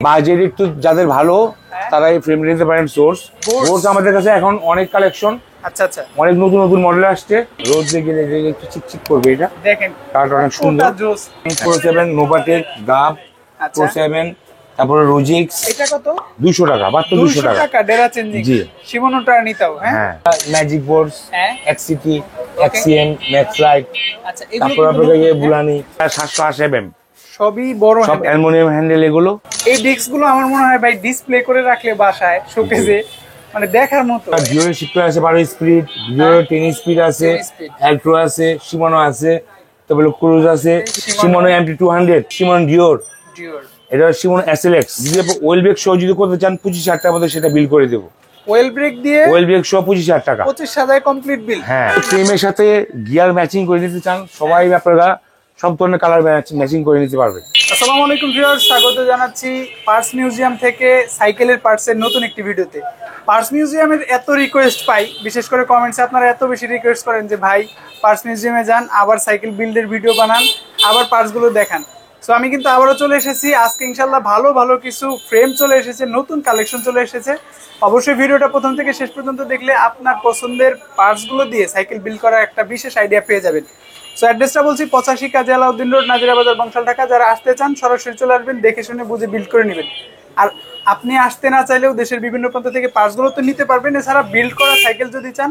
Budget একটু যাদের ভালো তারা এই ফ্রেম নিতে পারেন। সোর্স আমাদের কাছে এখন অনেক কালেকশন। আচ্ছা আচ্ছা, অনেক নতুন নতুন মডেল আসছে। রোজ গেলে একটু চিকচিক করবে, এটা দেখেন কালারটা অনেক সুন্দর। প্রো 7 নোভাটেক গাব প্রো 7, তারপরে রোজিক্স। এটা কত? 200 টাকা, মাত্র 200 টাকা ডেরা চেঞ্জিং। জি, শিমনোটা নিতাও। হ্যাঁ, ম্যাজিক বোর্ডস, এক্সিটি, এক্সিএম, ম্যাক্স লাইট। আচ্ছা, তারপর আপনাদের এই বুলানি 780 mm, সবই বড়, সব অ্যালুমিনিয়াম হ্যান্ডেল। এগুলো এই ডিস্ক গুলো আমার মনে হয় ভাই ডিসপ্লে করে রাখলে বাসায় শোকেজে মানে দেখার মতো। ডিওর শিফট আছে 12 স্পিড, ডিওর 10 স্পিড আছে, অ্যাল্ট্রো আছে, শিমানো আছে, তারপরে ক্রুজ আছে, শিমানো MT200, শিমানো ডিওর। এটা শিমানো SLX। যদি ওয়েল ব্রেক সহ যদি করতে চান 25,000 টাকার মধ্যে সেটা বিল করে দেবো। ওয়েল ব্রেক দিয়ে ওয়েল ব্রেক সহ 25,000 টাকা, 25,000 কমপ্লিট বিল। হ্যাঁ, ফ্রেমের সাথে গিয়ার ম্যাচিং করে দিতে চান সবাই, আপনারা সব ধরনের কালার ম্যাচিং করে নিতে পারবেন। আসসালামু আলাইকুম ভিউয়ার্স, স্বাগত জানাচ্ছি পার্টস মিউজিয়াম থেকে সাইকেলের পার্টসের নতুন একটি ভিডিওতে। পার্টস মিউজিয়ামের এত রিকোয়েস্ট পাই, বিশেষ করে কমেন্টসে আপনারা এত বেশি রিকোয়েস্ট করেন যে ভাই পার্টস মিউজিয়ামে যান, আবার সাইকেল বিল্ডের ভিডিও বানান, আবার পার্টসগুলো দেখান। সো আমি কিন্তু আবারও চলে এসেছি আজকে ইনশাল্লাহ। ভালো ভালো কিছু ফ্রেম চলে এসেছে, নতুন কালেকশন চলে এসেছে। অবশ্যই ভিডিওটা প্রথম থেকে শেষ পর্যন্ত দেখলে আপনার পছন্দের পার্টসগুলো দিয়ে সাইকেল বিল্ড করার একটা বিশেষ আইডিয়া পেয়ে যাবেন। সো অ্যাড্রেসটা বলছি 85 কাজী আলাউদ্দিন রোড, নাজিরা বাজার, বংশাল, ঢাকা। যারা আসতে চান সরাসরি চলে আসবেন, দেখে শুনে বুঝে বিল্ড করে নেবেন। আর আপনি আসতে না চাইলেও দেশের বিভিন্ন প্রান্ত থেকে পার্টসগুলো তো নিতে পারবেন। এছাড়া বিল্ড করা সাইকেল যদি চান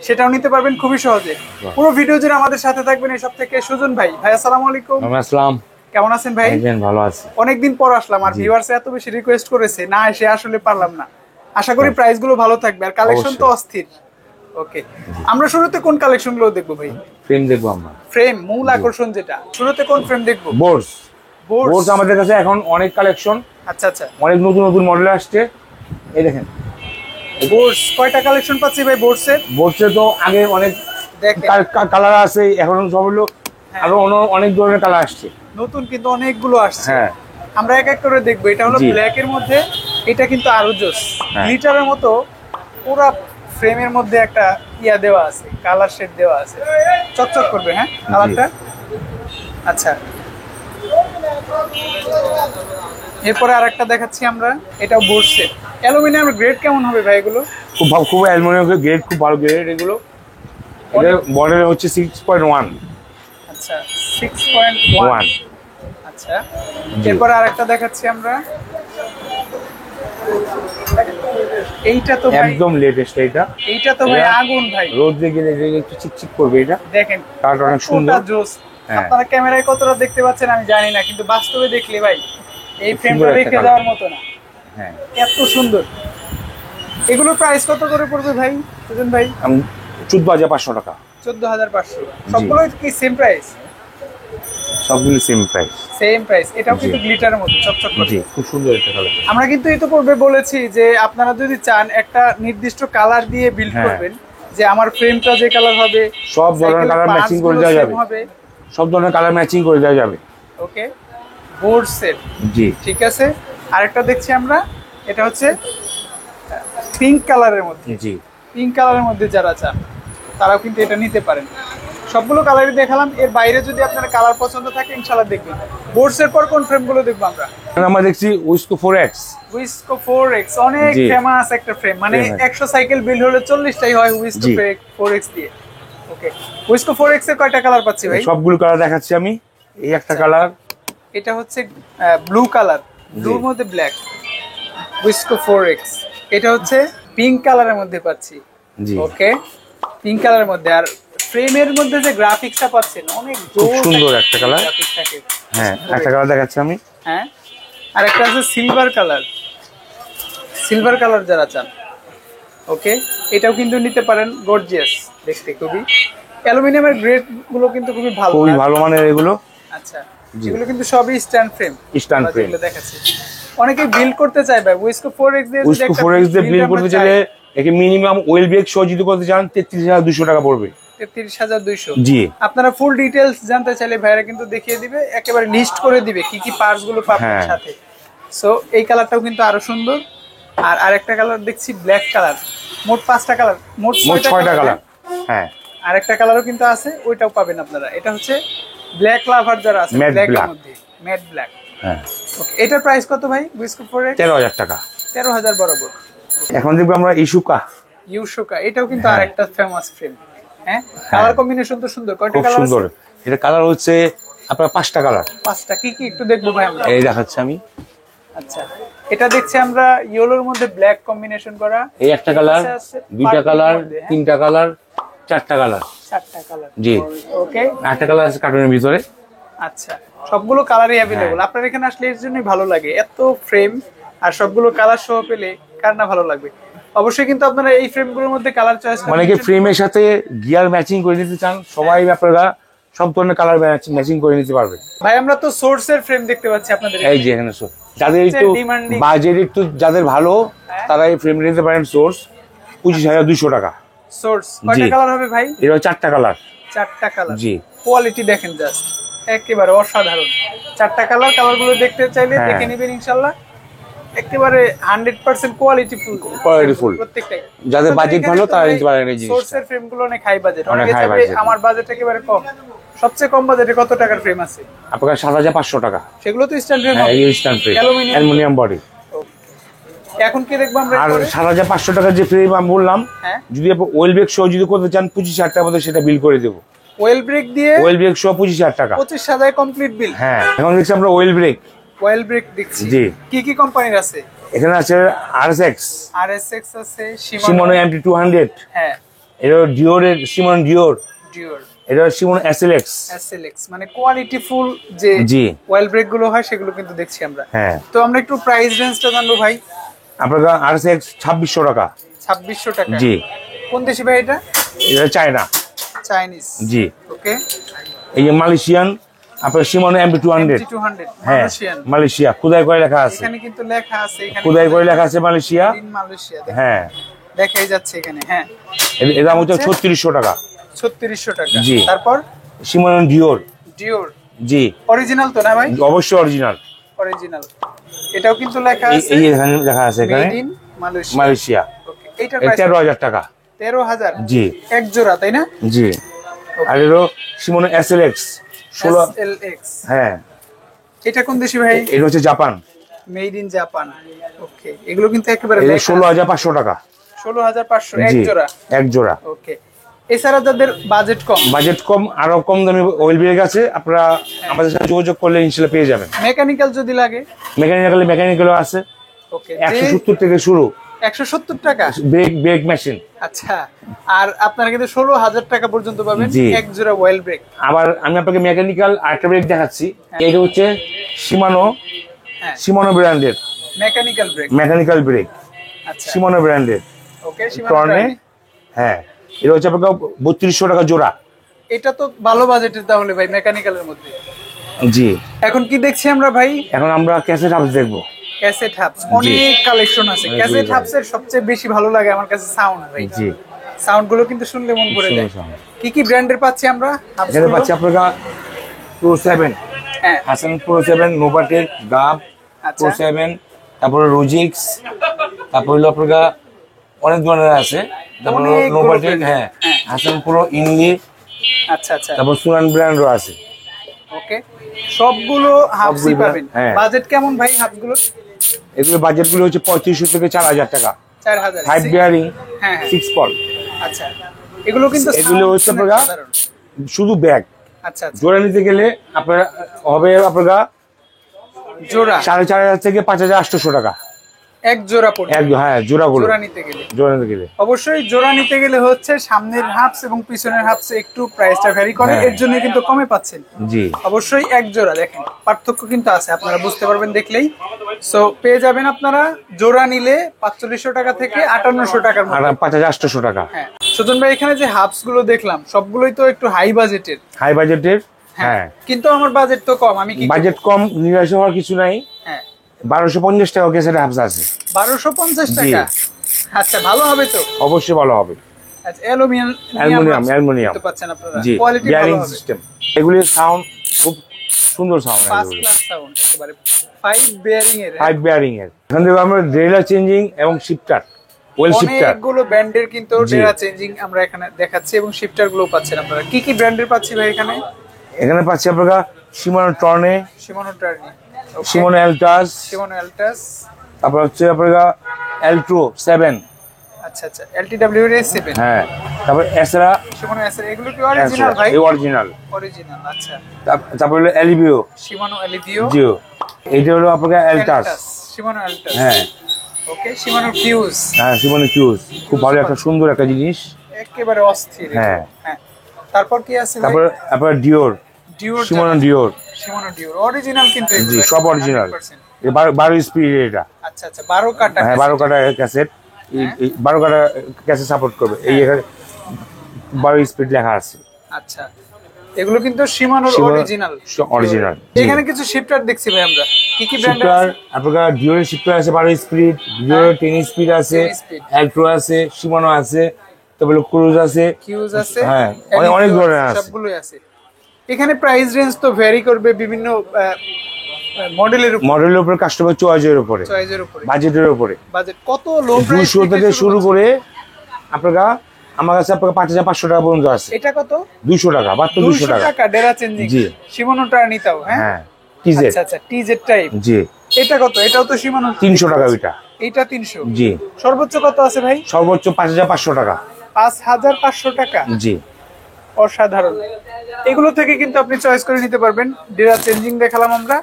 সেটাও নিতে পারবেন খুবই সহজে। পুরো ভিডিও জুড়ে আমাদের সাথে থাকবেন। এই সব থেকে সুজন ভাই। ভাই আসসালামু আলাইকুম। আসসালাম, কেমন আছেন ভাই? ভালো আছি, অনেকদিন পর আসলাম। আর ভিউয়ার্স এত বেশি রিকোয়েস্ট করেছে, না এসে আসলে পারলাম না। আশা করি প্রাইস গুলো ভালো থাকবে আর কালেকশন তো অস্থির। ওকে, আমরা শুরুতে কোন কালেকশন গুলো দেখবো ভাই? ফ্রেম দেখবো আমরা। ফ্রেম মূল আকর্ষণ যেটা, শুরুতে কোন ফ্রেম দেখবো? বোর্ডস। বোর্ডস আমাদের কাছে এখন অনেক কালেকশন। আচ্ছা আচ্ছা, অনেক নতুন নতুন মডেল আসছে। এই দেখেন বোর্ডস, কয়টা কালেকশন পাচ্ছি ভাই বোর্ডসের? বোর্ডসে তো আগে অনেক কালার আছে, এখন সব হলো আরো অনেক ধরনের কালার আসছে নতুন, কিন্তু অনেকগুলো আসছে। হ্যাঁ, আমরা এক এক করে দেখবো। এটা হলো ব্ল্যাক এর মধ্যে, এটা কিন্তু আরো জোস গ্লিটারের মতো পুরো ফ্রেমের মধ্যে একটা ইয়া দেওয়া আছে, কালার শেড দেওয়া আছে, চকচক করবে। হ্যাঁ কালারটা। আচ্ছা, এরপরে আরেকটা দেখাচ্ছি আমরা, এটাও বোর্ড সেট। অ্যালুমিনিয়াম গ্রেড কেমন হবে ভাই এগুলো? খুব অ্যালুমিনিয়াম গ্রেড, খুব ভালো গ্রেড এগুলো। এর মডেল হচ্ছে 6.1। আচ্ছা 6.1। আচ্ছা, এরপর আরেকটা দেখাচ্ছি আমরা। এইটা তো একদম লেটেস্ট। এইটা তো ভাই আগুন ভাই, রোদ দিয়ে গেলে একটু চিকচিক করবে। এটা দেখেন কালারটা অনেক সুন্দর, জোস। আপনারা ক্যামেরায় কতটা দেখতে পাচ্ছেন আমি জানি না, কিন্তু বাস্তবে দেখলে ভাই এই ফ্রেমটা রেখে যাওয়ার মতো না। হ্যাঁ, এত সুন্দর। এগুলো প্রাইস কত করে পড়বে ভাই সুজন ভাই? 14,500 টাকা। 14,500। সবগুলো কি সেম প্রাইস? সবগুলো সেম প্রাইস। এটাও কিন্তু গ্লিটারের মধ্যে চকচক করে। জি, খুব সুন্দর একটা কালার। আমরা কিন্তু এই তো পূর্বে বলেছি যে আপনারা যদি চান একটা নির্দিষ্ট কালার দিয়ে বিল্ড করবেন, যে আমার ফ্রেমটা যে কালার হবে সব ধরনের কালার ম্যাচিং করে দেওয়া যাবে। সব ধরনের কালার ম্যাচিং করে দেওয়া যাবে। ওকে, বোর্ড সেট। জি, ঠিক আছে। আরেকটা দেখছি আমরা, এটা হচ্ছে পিঙ্ক কালারের মধ্যে। জি, পিঙ্ক কালারের মধ্যে যারা চান তারাও কিন্তু এটা নিতে পারেন। সবগুলো কালারই দেখালাম, এর বাইরে যদি আপনার কালার পছন্দ থাকে ইনশাআল্লাহ দেখবেন। বোর্ডসের পর কোন ফ্রেমগুলো দেখবো আমরা? আমরা দেখছি উইসকো 4X। উইসকো 4X অনেক ফেমাস একটা ফ্রেম, মানে 100 সাইকেল বিল্ড হলে 40টাই হয় উইসকো 4X দিয়ে। ওকে, উইসকো 4X এর কয়টা কালার পাচ্ছি ভাই? সবগুলো কালার দেখাচ্ছি আমি। এই একটা কালার, এটা হচ্ছে ব্লু কালার, ব্লুর মধ্যে ব্ল্যাক, উইসকো 4X। এটা হচ্ছে পিঙ্ক কালারের মধ্যে পাচ্ছি। জি, ওকে, পিঙ্ক কালারের মধ্যে। আর ফ্রেমের মধ্যে যে গ্রাফিক্সটা পাচ্ছেন অনেক সুন্দর একটা কালার। হ্যাঁ, একটা কালার দেখাচ্ছি আমি। হ্যাঁ, আর একটা আছে সিলভার কালার। সিলভার কালার যারা চান, ওকে, এটাও কিন্তু নিতে পারেন। গর্জিয়াস দেখতে, খুবই অ্যালুমিনিয়ামের গ্রেড গুলো কিন্তু খুবই ভালো, খুবই ভালো মানের এগুলো। আচ্ছা, এগুলো কিন্তু সবই স্ট্যান্ড ফ্রেম। দেখাচ্ছি অনেকে বিল্ড করতে চায় ভাই উইসকো 4X দিয়ে। উইসকো 4X দিয়ে বিল্ড করতে চাইলে একে মিনিমাম ওয়েল ব্রেক সহ যদি করতে চান 33,200 টাকা পড়বে। 33,200। জি, আপনারা ফুল ডিটেইলস জানতে চাইলে ভাইরা কিন্তু দেখিয়ে দিবে, একেবারে লিস্ট করে দিবে কি কি পার্টস গুলো পাবেন সাথে। সো এই কালারটাও কিন্তু আরো সুন্দর। আর আরেকটা কালার দেখছি ব্ল্যাক কালার। মোট 5টা কালার, মোট 6টা কালার। হ্যাঁ, আরেকটা কালারও কিন্তু আছে, ওইটাও পাবেন আপনারা। এটা হচ্ছে ব্ল্যাক লাভার যারা আছে, ব্ল্যাক এর মধ্যে ম্যাট ব্ল্যাক। হ্যাঁ এটার প্রাইস কত ভাই? বিস্কুট ফোর 13,000 টাকা। 13,000 বরাবর। এখন দেখবো আমরা ইসুকা। এটাও কিন্তু আরেকটা ফেমাস ফ্রেম। হ্যাঁ, কালার কম্বিনেশন তো সুন্দর। কয়টা কালার? সুন্দর। এটা কালার হচ্ছে আপনার 5টা কালার। 5টা কি কি একটু দেখবো ভাই আমরা? এই দেখাচ্ছি আমি। আচ্ছা, এটা দেখছি আমরা ইয়েলোর মধ্যে ব্ল্যাক কম্বিনেশন করা। এই একটা কালার, দুইটা কালার, তিনটা কালার, চারটা কালার। চারটা কালার, জি। ওকে, একটা কালার আছে কার্টুনের ভিতরে। আচ্ছা, সবগুলো কালারই अवेलेबल। আপনার এখানে আসলে এর জন্যই ভালো লাগে, এত ফ্রেম আর সবগুলো কালার সহ পেলে কার না ভালো লাগবে। অবশ্যই কিন্তু আপনারা এই ফ্রেমগুলোর মধ্যে কালার চয়েস করেন। অনেকে ফ্রেমের সাথে গিয়ার ম্যাচিং করে নিতে চান, সবাই আপনারা সব ধরনের কালার ম্যাচিং করে নিতে পারবেন। ভাই আমরা তো সোর্সের ফ্রেম দেখতে পাচ্ছি আপনাদের। এই যে এখানে যাদের একটু বাজেট একটু যাদের ভালো, তারা এই ফ্রেম নিতে পারেন। সোর্স 25,200 টাকা। সোর্স কয়টা কালার হবে ভাই? এর 4টা কালার। 4টা কালার, জি। কোয়ালিটি দেখেন জাস্ট একেবারে অসাধারণ। 4টা কালার, কালারগুলো দেখতে চাইলে দেখে নেবেন ইনশাআল্লাহ। একেবারে 100% কোয়ালিটিফুল প্রত্যেকটাই। যাদের বাজেট ভালো তারা নিতে পারেন এই জিনিসটা। সোর্সের ফ্রেমগুলো অনেক হাই বাজেট। অনেকে চাইবে আমার বাজেট একেবারে কম। সবচেয়ে কম বাজেটে কত টাকার ফ্রেম আছে? আপনার 7,500 টাকা। সেগুলো তো স্ট্যান্ড ফ্রেম। হ্যাঁ, এই স্ট্যান্ড ফ্রেম, অ্যালুমিনিয়াম বডি। এখন কি দেখবো আমরা? আর 7,500 টাকার যে ফ্রেম আমি বললাম, যদি আপনি ওয়েল ব্রেক সহ যদি করতে চান 25,000 টাকার মধ্যে সেটা বিল করে দেবো। ওয়েল ব্রেক দিয়ে? ওয়েল ব্রেক সহ 25,000 টাকা। 25,000 কমপ্লিট বিল। হ্যাঁ, এখন দেখছি আমরা ওয়েল ব্রেক। ওয়েল ব্রেক দেখছি। জি। কি কি কোম্পানির আছে? এখানে আছে RSX আছে, Shimano MT200। হ্যাঁ, এটা ডিওরের Shimano ডিওর। এটা Shimano SLX। মানে কোয়ালিটিফুল যে ওয়েল ব্রেক গুলো হয় সেগুলো কিন্তু দেখছি আমরা। হ্যাঁ, তো আমরা একটু প্রাইস রেঞ্জটা জানবো ভাই। আপনার RSX 2,600 টাকা। 2,600 টাকা। জি। কোন দেশি ভাই এটা? এটা চায়না। চাইনিজ। জি। ওকে। এই যে মালয়েশিয়ান আপনার Shimano MT200। হ্যাঁ, মালয়েশিয়া খোদাই করে লেখা আছে। এখানে কিন্তু লেখা আছে, এখানে খোদাই করে লেখা আছে মালয়েশিয়া। হ্যাঁ, দেখাই যাচ্ছে এখানে। হ্যাঁ, এর দাম হচ্ছে 3600 টাকা। 3600 টাকা। জি। তারপর Shimano ডিওর। জি। অরিজিনাল তো না ভাই? অবশ্যই অরিজিনাল। এটাও কিন্তু লেখা আছে। এই এখানে লেখা আছে, এখানে মেড ইন মালয়েশিয়া। ওকে, এইটার প্রাইস 13,000 টাকা। 13,000? জি। এক জোড়া, তাই না? জি। আর এর Shimano SLX 16। হ্যাঁ। এটা কোন দেশি ভাই? এটা হচ্ছে Japan. Made in Japan. Okay, এগুলো কিন্তু একেবারে 16,500 টাকা। 16,500 এক জোড়া। এক জোড়া। ওকে। এছাড়া যাদের বাজেট কম, আরো কম দামি ওয়েল ব্রেক আছে, আপনারা আমাদের সাথে যোগাযোগ করলে ইনশাআল্লাহ পেয়ে যাবেন। মেকানিক্যাল যদি লাগে, মেকানিক্যালও আছে। ওকে, 170 থেকে শুরু। 170 টাকা ব্রেক মেশিন। আচ্ছা, আর আপনারা কিন্তু 16,000 টাকা পর্যন্ত পাবেন এক জোড়া ওয়েল ব্রেক। আবার আমি আপনাকে মেকানিক্যাল আরেকটা ব্রেক দেখাচ্ছি। এটা হচ্ছে Shimano ব্র্যান্ডের মেকানিক্যাল ব্রেক। আচ্ছা, Shimano ব্র্যান্ডের। ওকে, টর্নে। হ্যাঁ, এটা হচ্ছে আপনাকে 3200 টাকা জোড়া। এটা তো ভালো বাজেটের তাহলে ভাই মেকানিক্যালের মধ্যে। জি। এখন কি দেখছি আমরা ভাই? এখন আমরা ক্যাসেট হাবস দেখবো। ক্যাসেট হাবস অনেক কালেকশন আছে। ক্যাসেট হাবসের সবচেয়ে বেশি ভালো লাগে আমার কাছে সাউন্ড ভাই। জি, সাউন্ড গুলো কিন্তু শুনলে মন ভরে যায়। কি কি ব্র্যান্ডের পাচ্ছি আমরা? এখানে পাচ্ছি আপনারা Pro 7, হ্যাঁ, হাসান Pro 7, নোভাটেক, গাব, Pro 7, তারপরে রোজিক্স, তারপর হলো আপনারা অনেক ধরনের আছে। তারপর নোভাটেক, হ্যাঁ, হাসান Pro, ইনলি। আচ্ছা, তারপর সুনান ব্র্যান্ডও আছে। ওকে, সবগুলো হাবসই পাবেন। বাজেট কেমন ভাই হাবসগুলো? এগুলো বাজেটগুলো হচ্ছে 3500 থেকে 4,000 টাকা। 4,000। 5 বিয়ারিং, 6 পল। আচ্ছা, এগুলো হচ্ছে আপনারা শুধু ব্যাগ। আচ্ছা, জোড়া নিতে গেলে আপনারা হবে আপনারা জোড়া 4,500 থেকে 5,800 টাকা এক জোড়া পড়বে। হ্যাঁ, জোড়াগুলো জোড়া নিতে গেলে অবশ্যই জোড়া নিতে গেলে হচ্ছে সামনের হাফস এবং পিছনের হাফসে একটু প্রাইসটা ভ্যারি করে, এর জন্য কিন্তু কমে পাচ্ছেন। জি, অবশ্যই এক জোড়া দেখেন পার্থক্য কিন্তু আছে, আপনারা বুঝতে পারবেন দেখলেই। সো পেয়ে যাবেন আপনারা জোড়া নিলে 4500 টাকা থেকে 5800 টাকার মধ্যে, 5,800 টাকা। হ্যাঁ, সুজন ভাই এখানে যে হাফস গুলো দেখলাম সবগুলোই তো একটু হাই বাজেটের। হ্যাঁ, কিন্তু আমার বাজেট তো কম। আমি কি বাজেট কম, নিরাশ হওয়ার কিছু নাই। হ্যাঁ, 1250 টাকা ক্যাসেট হাফস আছে। 1250 টাকা। আচ্ছা, ভালো হবে তো? অবশ্যই ভালো হবে। আচ্ছা, অ্যালুমিনিয়াম তো পাচ্ছেন আপনারা। কোয়ালিটি ভালো হবে। সিস্টেম এগুলির সাউন্ড খুব সুন্দর সাউন্ড, ফার্স্ট ক্লাস সাউন্ড একেবারে। 5 বেয়ারিং এর। এখান থেকে আমরা ড্রেলার চেঞ্জিং এবং শিফটার, ওয়েল শিফটার, অনেকগুলো ব্র্যান্ডের কিন্তু ড্রেলার চেঞ্জিং আমরা এখানে দেখাচ্ছি এবং শিফটার গুলো পাচ্ছেন আপনারা। কি কি ব্র্যান্ডের পাচ্ছি ভাই এখানে? এখানে পাচ্ছি আপনারা Shimano টর্নে, শিমানো অ্যালটাস, তারপর হচ্ছে আপনার অ্যালট্রো 7। আচ্ছা আচ্ছা, LTW এর 7। হ্যাঁ, তারপর এসরা, শিমানো এসরা, এগুলো কি অরিজিনাল ভাই? এই অরিজিনাল। আচ্ছা। তারপর হলো এলিভিও, শিমানো এলিভিও। জি, এইটা হলো আপনার অ্যালটাস, শিমানো অ্যালটাস। হ্যাঁ ওকে, শিমানো ফিউজ। হ্যাঁ, শিমানো ফিউজ খুব ভালো একটা সুন্দর একটা জিনিস, একেবারে অস্থির। হ্যাঁ। তারপর কি আছে? তারপর আপনার ডিওর, শিমানো ডিওর, অরিজিনাল কিন্তু এগুলো। জি, সব অরিজিনাল। 12 স্পিড এটা। আচ্ছা আচ্ছা, 12 কাটা। হ্যাঁ, 12 কাটা ক্যাসেট, এই 12 কাটা ক্যাসেট সাপোর্ট করবে। এই এখানে 12 স্পিড লেখা আছে। আচ্ছা, এগুলো কিন্তু শিমানোর অরিজিনাল। এখানে কিছু শিফটার দেখছি ভাই আমরা, কি কি ব্র্যান্ড আছে? আপনার ডিওর শিফটার আছে 12 স্পিড, ডিওর 10 স্পিড আছে, অ্যালট্রো আছে, শিমানো আছে, তারপরে ক্রুজ আছে, হ্যাঁ, অনেক ধরনের আছে, সবগুলোই আছে। এখানে প্রাইস রেঞ্জ তো ভ্যারি করবে বিভিন্ন মডেলের উপর, কাস্টমার চয়েসের উপরে, বাজেটের উপরে। বাজেট কত লো প্রাইস 200 থেকে শুরু করে আপনার আমার কাছে আপনার 5500 টাকা পর্যন্ত আছে। এটা কত? 200 টাকা, মাত্র 200 টাকা ডেরা চেঞ্জিং। জি, শিমানোটা নিতাও। হ্যাঁ, টিজেড। আচ্ছা আচ্ছা, টিজেড টাইপ। জি। এটা কত? এটাও তো শিমানো। 300 টাকা ওইটা। এটা 300। জি। সর্বোচ্চ কত আছে ভাই? সর্বোচ্চ 5500 টাকা। 5500 টাকা। জি, অসাধারণ। এগুলো থেকে কিন্তু আপনি চয়েস করে নিতে পারবেন। ডেরা চেঞ্জিং দেখালাম আমরা,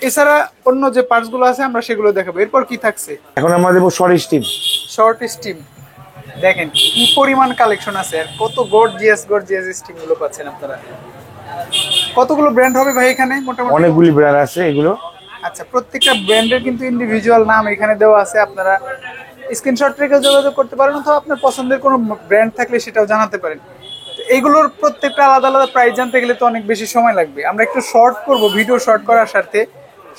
এছাড়া অন্য যে পার্টস গুলো আছে আমরা সেগুলো দেখাবো। এরপর কি থাকছে? এখন আমরা দেবো শর্ট স্টিম। দেখেন কি পরিমাণ কালেকশন আছে, আর কত গর্জিয়াস স্টিম গুলো পাচ্ছেন আপনারা। কতগুলো ব্র্যান্ড হবে ভাই এখানে? মোটামুটি অনেকগুলি ব্র্যান্ড আছে এগুলো। আচ্ছা, প্রত্যেকটা ব্র্যান্ডের কিন্তু ইন্ডিভিজুয়াল নাম এখানে দেওয়া আছে। আপনারা স্ক্রিনশট রেখে যোগাযোগ করতে পারেন, অথবা আপনার পছন্দের কোনো ব্র্যান্ড থাকলে সেটাও জানাতে পারেন। এগুলোর প্রত্যেকটা আলাদা আলাদা প্রাইস জানতে গেলে তো অনেক বেশি সময় লাগবে। আমরা একটু শর্ট করব, ভিডিও শর্ট করার স্বার্থে।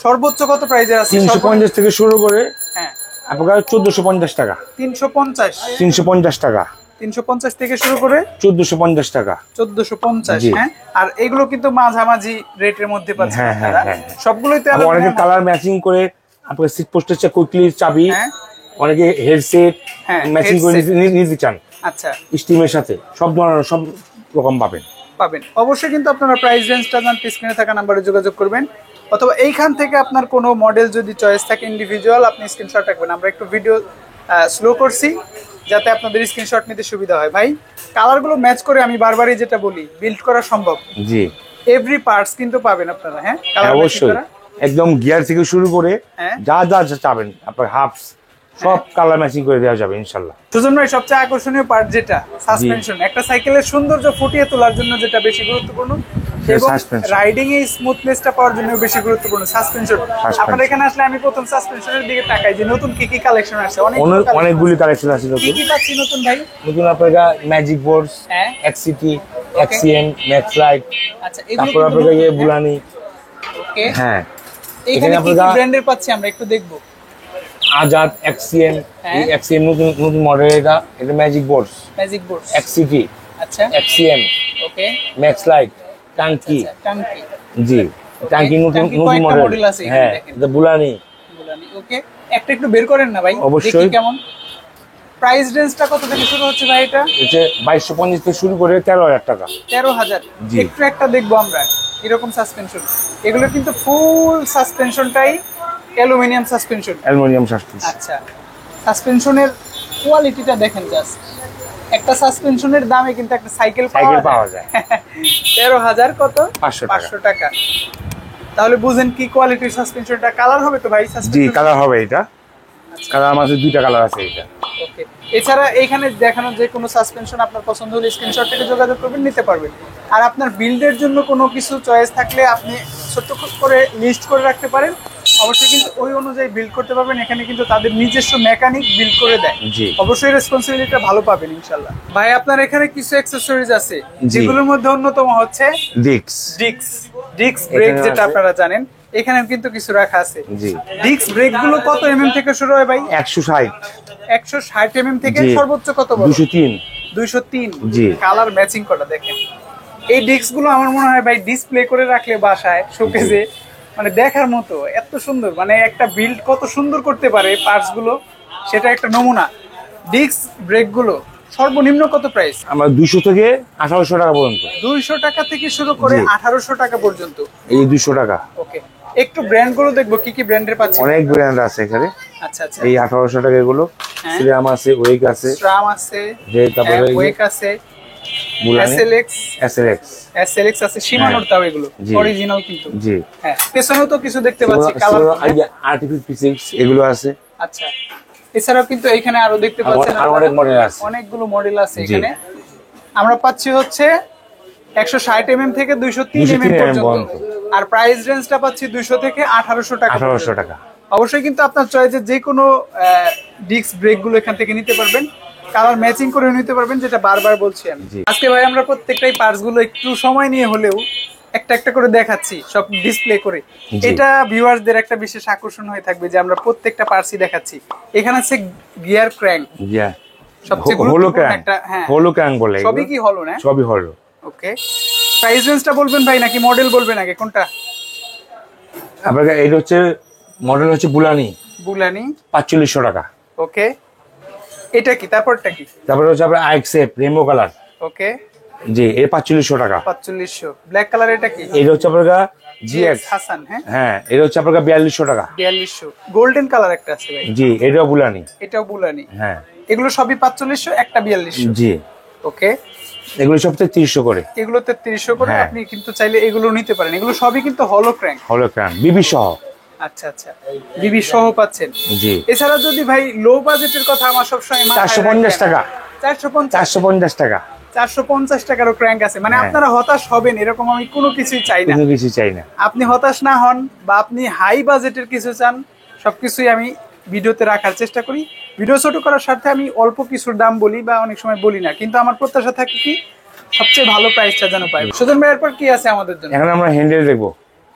সর্বোচ্চ কত প্রাইজের আছে? 350 থেকে শুরু করে, হ্যাঁ, আপনার 1450 টাকা। 350 টাকা। 350 থেকে শুরু করে 1450 টাকা। 1450। হ্যাঁ, আর এগুলো কিন্তু মাঝামাঝি রেটের মধ্যে পাচ্ছেন আপনারা। সবগুলোইতে অনেকে কালার ম্যাচিং করে আপনার সিট পোস্টের কুইকলি চাবি, অনেকে হেডসেট ম্যাচিং করে নিতে চান। আচ্ছা, স্টিমের সাথে সব ধরনের সব রকম পাবেন। অবশ্যই কিন্তু আপনারা প্রাইস রেঞ্জটা জানতে স্ক্রিনে থাকা নম্বরে যোগাযোগ করবেন, অথবা এইখান থেকে আপনার কোনো মডেল যদি চয়েস থাকে ইন্ডিভিজুয়াল, আপনি স্ক্রিনশট রাখবেন। আমরা একটু ভিডিও স্লো করছি যাতে আপনাদের স্ক্রিনশট নিতে সুবিধা হয়। ভাই, কালারগুলো ম্যাচ করে আমি বারবারই যেটা বলি, বিল্ড করা সম্ভব। জি, এভরি পার্টস কিন্তু পাবেন আপনারা। হ্যাঁ, অবশ্যই, একদম গিয়ার থেকে শুরু করে যা যা চাবেন আপনার হাফস সব কালার ম্যাচিং করে দেওয়া যাবে ইনশাআল্লাহ। সুজন ভাই, সবচেয়ে আকর্ষণীয় পার্ট যেটা সাসপেনশন, একটা সাইকেলের সৌন্দর্য ফুটিয়ে তোলার জন্য যেটা বেশি গুরুত্বপূর্ণ, এবং রাইডিং এ স্মুথনেসটা পাওয়ার জন্য বেশি গুরুত্বপূর্ণ সাসপেনশন। আপনার এখানে আসলে আমি প্রথম সাসপেনশনের দিকে তাকাই যে নতুন কি কি কালেকশন আছে। অনেকগুলি কালেকশন আছে। কি কি পাচ্ছি নতুন ভাই? নতুন আপনার ম্যাজিক বোর্ডস, এক্সিটি, এক্সিএম, ম্যাক্স লাইট। আচ্ছা, তারপর আপনার বুলানি। ওকে, হ্যাঁ, এখানে কি কি ব্র্যান্ডের পাচ্ছি আমরা একটু দেখবো। আজাদ, এক্সিএম, এই এক্সিএম নতুন মডেল, এটা ম্যাজিক বোর্ডস, এক্সিটি, আচ্ছা, এক্সিএম, ওকে, ম্যাক্স লাইট, টাঙ্কি। জি, টাঙ্কি নতুন মডেল আছে। হ্যাঁ, এটা বুলানি। ওকে, একটা একটু বের করেন না ভাই, অবশ্যই। কেমন প্রাইস রেঞ্জটা কত থেকে শুরু হচ্ছে ভাই? এটা 2250 থেকে শুরু করে 13000 টাকা। 13000। একটু একটা দেখবো আমরা এরকম সাসপেনশন। এগুলো কিন্তু ফুল সাসপেনশনটাই অ্যালুমিনিয়াম সাসপেনশন। আচ্ছা, সাসপেনশনের কোয়ালিটিটা দেখেন জাস্ট। একটা সাসপেনশনের দামে কিন্তু একটা সাইকেল পাওয়া যায়। 13000 কত? 500 টাকা। তাহলে বুঝেন কি কোয়ালিটির সাসপেনশনটা। কালার হবে তো ভাই? জি, কালার হবে। এটা কালার আমাদের দুইটা কালার আছে এটা। ওকে, এছাড়া এখানে দেখানো যে কোনো সাসপেনশন আপনার পছন্দ হলে স্ক্রিনশট থেকে যোগাযোগ করবেন, নিতে পারবেন। আর আপনার বিল্ডের জন্য কোনো কিছু চয়েস থাকলে আপনি ছোট্ট করে লিস্ট করে রাখতে পারেন, অবশ্যই কিন্তু ওই অনুযায়ী বিল্ড করতে পারবেন। এখানে কিন্তু তাদের নিজস্ব মেকানিক বিল্ড করে দেয়। অবশ্যই রেসপন্সিবিলিটিটা ভালো পাবেন ইনশাআল্লাহ। ভাই, আপনার এখানে কিছু অ্যাকসেসরিজ আছে, যেগুলোর মধ্যে অন্যতম হচ্ছে ডিস্ক ব্রেক, যেটা আপনারা জানেন। এখানে কিন্তু কিছু রাখা আছে। ডিস্ক ব্রেক গুলো কত এমএম থেকে শুরু হয় ভাই? 160 এমএম থেকে সর্বোচ্চ কত বড়? 203। জি, কালার ম্যাচিং করা দেখেন। এই ডিস্ক গুলো আমার মনে হয় ভাই ডিসপ্লে করে রাখলে বাসায় শোকেজে, মানে দেখার মতো, এত সুন্দর। মানে একটা বিল্ড কত সুন্দর করতে পারে পার্টস গুলো, সেটা একটা নমুনা। ডিস্ক ব্রেক গুলো সর্বনিম্ন কত প্রাইস? আমরা 200 থেকে 1800 টাকা পর্যন্ত। 200 টাকা থেকে শুরু করে 1800 টাকা পর্যন্ত। এই 200 টাকা। ওকে, একটু ব্র্যান্ড গুলো দেখবো কি কি ব্র্যান্ডের পাচ্ছি। অনেক ব্র্যান্ড আছে এখানে। আচ্ছা আচ্ছা, এই 1800 টাকা এগুলো। সিরাম আছে, ওয়েক আছে, স্ট্রাম আছে, তারপরে ওয়েক আছে, এসএলএক্স আছে, শিমানোর তাও এগুলো অরিজিনাল কিন্তু। জি হ্যাঁ, পেছনেও তো কিছু দেখতে পাচ্ছি কালার, আর্টিফিশিয়াল এগুলো আছে। আচ্ছা, এছাড়াও কিন্তু এখানে আরো দেখতে পাচ্ছেন অনেক মডেল আছে, অনেকগুলো মডেল আছে এখানে। আমরা পাচ্ছি হচ্ছে 160 mm থেকে 203 mm পর্যন্ত, আর প্রাইস রেঞ্জটা পাচ্ছি 200 থেকে 1800 টাকা। 1800 টাকা। অবশ্যই কিন্তু আপনার চয়েসের যে কোনো ডিস্ক ব্রেক গুলো এখান থেকে নিতে পারবেন, কালার ম্যাচিং করে নিতে পারবেন, যেটা বারবার বলছি আমি। আজকে ভাই আমরা প্রত্যেকটাই পার্টস গুলো একটু সময় নিয়ে হলেও একটা একটা করে দেখাচ্ছি, সব ডিসপ্লে করে। এটা ভিউয়ারদের একটা বিশেষ আকর্ষণ হয়ে থাকবে যে আমরা প্রত্যেকটা পার্টসই দেখাচ্ছি। এখানে আছে গিয়ার ক্র্যাঙ্ক, সবচেয়ে গুরুত্বপূর্ণ একটা। হ্যাঁ, হলো ক্র্যাঙ্ক বলে। সবই কি হলো না? সবই হলো। ওকে, প্রাইস রেঞ্জটা বলবেন ভাই নাকি মডেল বলবেন আগে, কোনটা? আপনাকে এটা হচ্ছে মডেল হচ্ছে বুলানি 4500 টাকা। ওকে, এটা কি? তারপরটা কি? তারপরে হচ্ছে আপনার আইএক্সএফ রেমো কালার। ওকে, জি, এর 4500 টাকা। 4500। ব্ল্যাক কালার এটা কি? এটা হচ্ছে আপনার জিএক্স হাসান। হ্যাঁ হ্যাঁ, এটা হচ্ছে আপনার 4200 টাকা। 4200। গোল্ডেন কালার একটা আছে ভাই। জি, এটাও বুলানি। এটাও বুলানি। হ্যাঁ, এগুলো সবই 4500, একটা 4200। জি। ওকে, এগুলো সব 3300 করে। এগুলো 3300 করে। আপনি কিন্তু চাইলে এগুলো নিতে পারেন। এগুলো সবই কিন্তু হলো ক্র্যাঙ্ক বিবি সহ। আচ্ছা আচ্ছা, বিবি সহ পাচ্ছেন। জি। এছাড়া যদি ভাই লো বাজেটের কথা আমার সব সময় 450 টাকা। 450 টাকা। 450 টাকারও ক্র্যাঙ্ক আছে। মানে আপনারা হতাশ হবেন এরকম আমি কোনো কিছুই চাই না। কোনো কিছু চাই না। আপনি হতাশ না হন, বা আপনি হাই বাজেটের কিছু চান, সবকিছুই আমি ভিডিওতে রাখার চেষ্টা করি। ভিডিও ছোট করার স্বার্থে আমি অল্প কিছুর দাম বলি, বা অনেক সময় বলি না, কিন্তু আমার প্রত্যাশা থাকে কি সবচেয়ে ভালো প্রাইসটা যেন পাই। সুজন ভাই, এরপর কি আছে আমাদের জন্য? এখন আমরা হ্যান্ডেল দেখবো।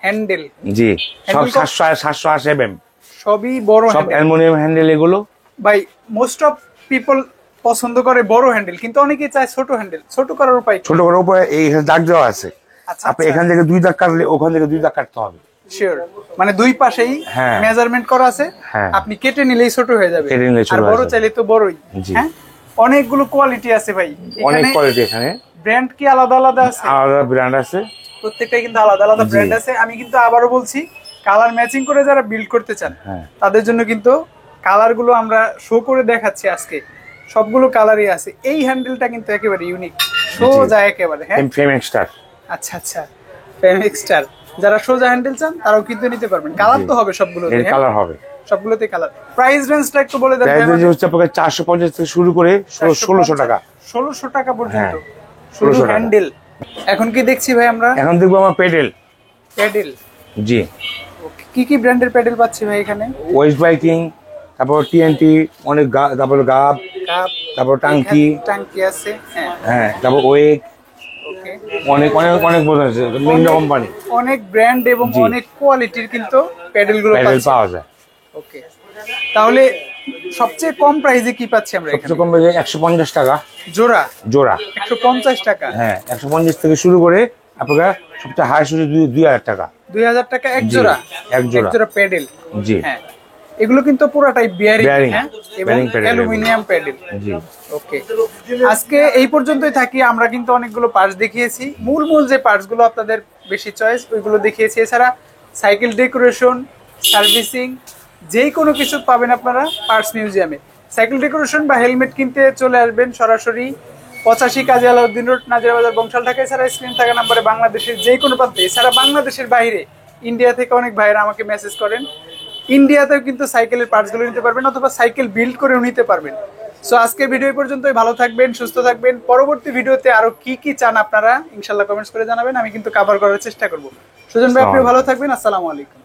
হ্যান্ডেল? জি, সব 780 mm, সবই বড় সব অ্যালুমিনিয়াম হ্যান্ডেল এগুলো। ভাই মোস্ট অফ পিপল পছন্দ করে বড় হ্যান্ডেল, কিন্তু অনেকেই চায় ছোট হ্যান্ডেল। ছোট করার উপায়? ছোট করার উপায় এই দাগ দেওয়া আছে। আপনি এখান থেকে 2 দাগ কাটলে ওখান থেকে 2 দাগ কাটতে হবে। শিওর, মানে দুই পাশেই মেজারমেন্ট করা আছে, আপনি কেটে নিলেই ছোট হয়ে যাবে। আর বড় চাইলে তো বড়ই। হ্যাঁ, অনেকগুলো কোয়ালিটি আছে ভাই, অনেক কোয়ালিটি। এখানে ব্র্যান্ড কি আলাদা আলাদা আছে? আলাদা ব্র্যান্ড আছে, প্রত্যেকটাই কিন্তু আলাদা আলাদা ব্র্যান্ড আছে। আমি কিন্তু আবারও বলছি, কালার ম্যাচিং করে যারা বিল্ড করতে চান তাদের জন্য কিন্তু কালার গুলো আমরা শো করে দেখাচ্ছি আজকে। সবগুলো কালারই আছে। এই হ্যান্ডেলটা কিন্তু একেবারে ইউনিক, সোজা একেবারে। হ্যাঁ, ফ্রেম স্টার। আচ্ছা আচ্ছা, ফ্রেম স্টার। যারা সোজা হ্যান্ডেল চান তারাও কিন্তু নিতে পারবেন। কালার তো হবে সবগুলোতে? কালার হবে সবগুলোতে কালার। প্রাইস রেঞ্জটা একটু বলে দেন। প্রাইস রেঞ্জ হচ্ছে আপনাদের 450 থেকে শুরু করে 1600 টাকা। 1600 টাকা পর্যন্ত শুধু হ্যান্ডেল। এখন কি দেখছি ভাই আমরা? এখন দেখবো আমরা প্যাডেল। জি। কি কি ব্র্যান্ডের প্যাডেল পাচ্ছি ভাই এখানে? ওয়েস্ট বাইকিং, তারপর টিএনটি, অনেক তারপর গাব, তারপর টাঙ্কি আছে। হ্যাঁ, তারপর ওয়েক, অনেক অনেক অনেক মডেল আছে, বিভিন্ন কোম্পানি, অনেক ব্র্যান্ড এবং অনেক কোয়ালিটির কিন্তু প্যাডেলগুলো পাওয়া যায়। ওকে, তাহলে সবচেয়ে কম প্রাইসে কি পাচ্ছি আমরা এখানে? সবচেয়ে কম প্রাইসে 150 টাকা জোড়া। 150 টাকা। হ্যাঁ, 150 থেকে শুরু করে আপনারা সবচেয়ে হাই শুরু 2000 টাকা। 2000 টাকা এক জোড়া? এক জোড়া প্যাডেল। জি হ্যাঁ, এগুলো কিন্তু পুরোটাই বিয়ারিং, হ্যাঁ, এবং অ্যালুমিনিয়াম প্যাডেল। জি। ওকে, আজকে এই পর্যন্তই থাকি। আমরা কিন্তু অনেকগুলো পার্টস দেখিয়েছি, মূল যে পার্টস গুলো আপনাদের বেশি চয়েস ওইগুলো দেখিয়েছি। এছাড়া সাইকেল ডেকোরেশন, সার্ভিসিং, যেই কোনো কিছু পাবেন আপনারা পার্টস মিউজিয়ামে। সাইকেল ডেকোরেশন বা হেলমেট কিনতে চলে আসবেন সরাসরি 85 কাজী আলাউদ্দিন রোড, নাজিরা বাজার, বংশাল, ঢাকা। এছাড়া স্ক্রিন থাকা নাম্বারে বাংলাদেশের যে কোনো প্রান্তে, এছাড়া বাংলাদেশের বাইরে ইন্ডিয়া থেকে অনেক ভাইরা আমাকে মেসেজ করেন, ইন্ডিয়াতেও কিন্তু সাইকেলের পার্টসগুলো নিতে পারবেন, অথবা সাইকেল বিল্ড করেও নিতে পারবেন। সো আজকের ভিডিও পর্যন্তই। ভালো থাকবেন, সুস্থ থাকবেন। পরবর্তী ভিডিওতে আরো কি কি চান আপনারা ইনশাল্লাহ কমেন্টস করে জানাবেন, আমি কিন্তু কভার করার চেষ্টা করব। সুজন ভাই, আপনি ভালো থাকবেন। আসসালামু আলাইকুম।